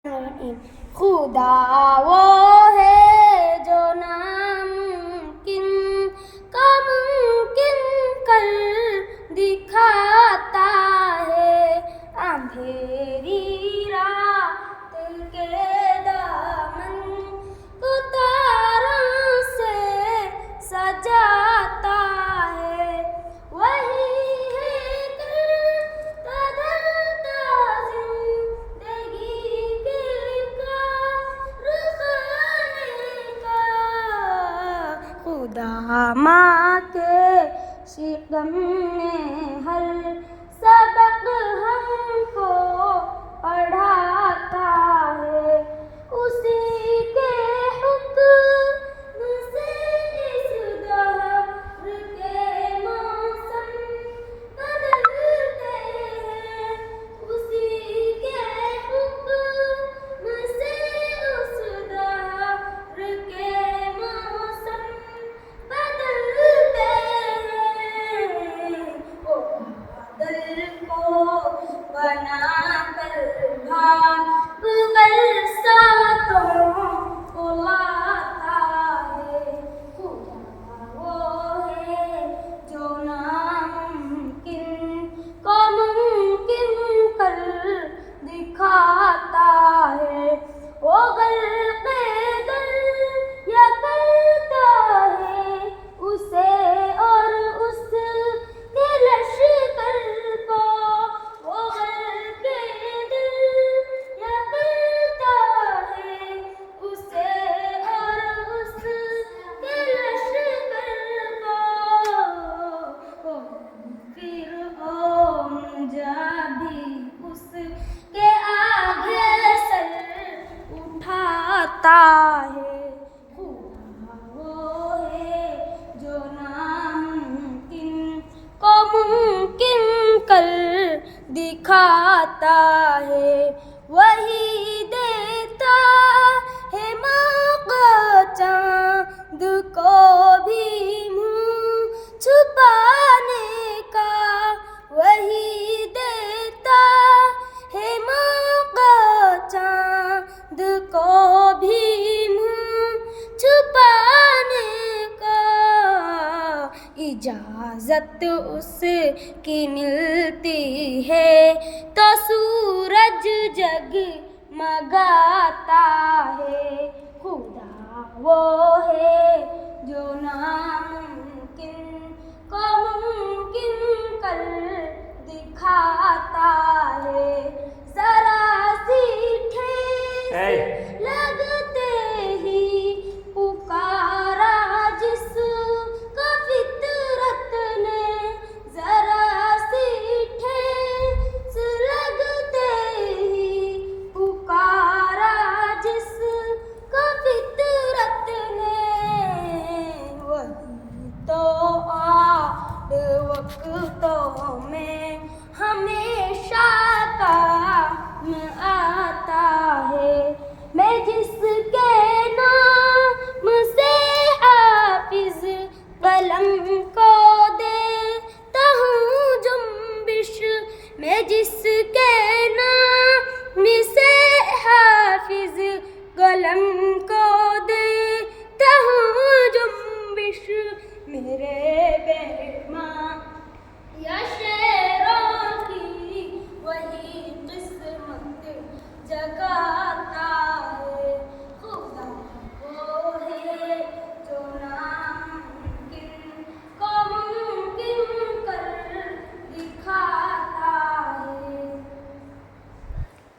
खुदा वो है जो नामुमकिन का मुमकिन कर दिखाता है। अंधेरी रात के दामन को तारों से सजाता है। वही है कदरता जिंदगी के खुदा माँ के शिकम में हर सबक हमको पढ़ाता है। उसी के हुक्म से इस दहर के मौसम बदलते हैं। उसी के हुक्म से उस दहर के मौसम बदलते हैं। ओ बादल को बना कर भाग बरसातों को लाता है। खुदा वो है जो नामुमकिन को मुमकिन कर दिखाता है। वो गल्क़े दरिया करता है उसे और उसके लश्कर को। वो गल्क़े दरिया करता है उसे और उसके लश्कर को। फिरऔन जा भी उसके आगे सर उठाता है। खुदा वो है जो नामुमकिन को मुमकिन कर दिखाता है। वही देता है मौका चाँद को भी मुँह छुपाने का। वही देता है मौका चाँद को भी मुँह छुपाने का। इजाज़त उसकी मिलती है तो सूरज जगमगाता है। खुदा वो है जो नामुमकिन को मुमकिन कर दिखाता है। ज़रा सी ठेस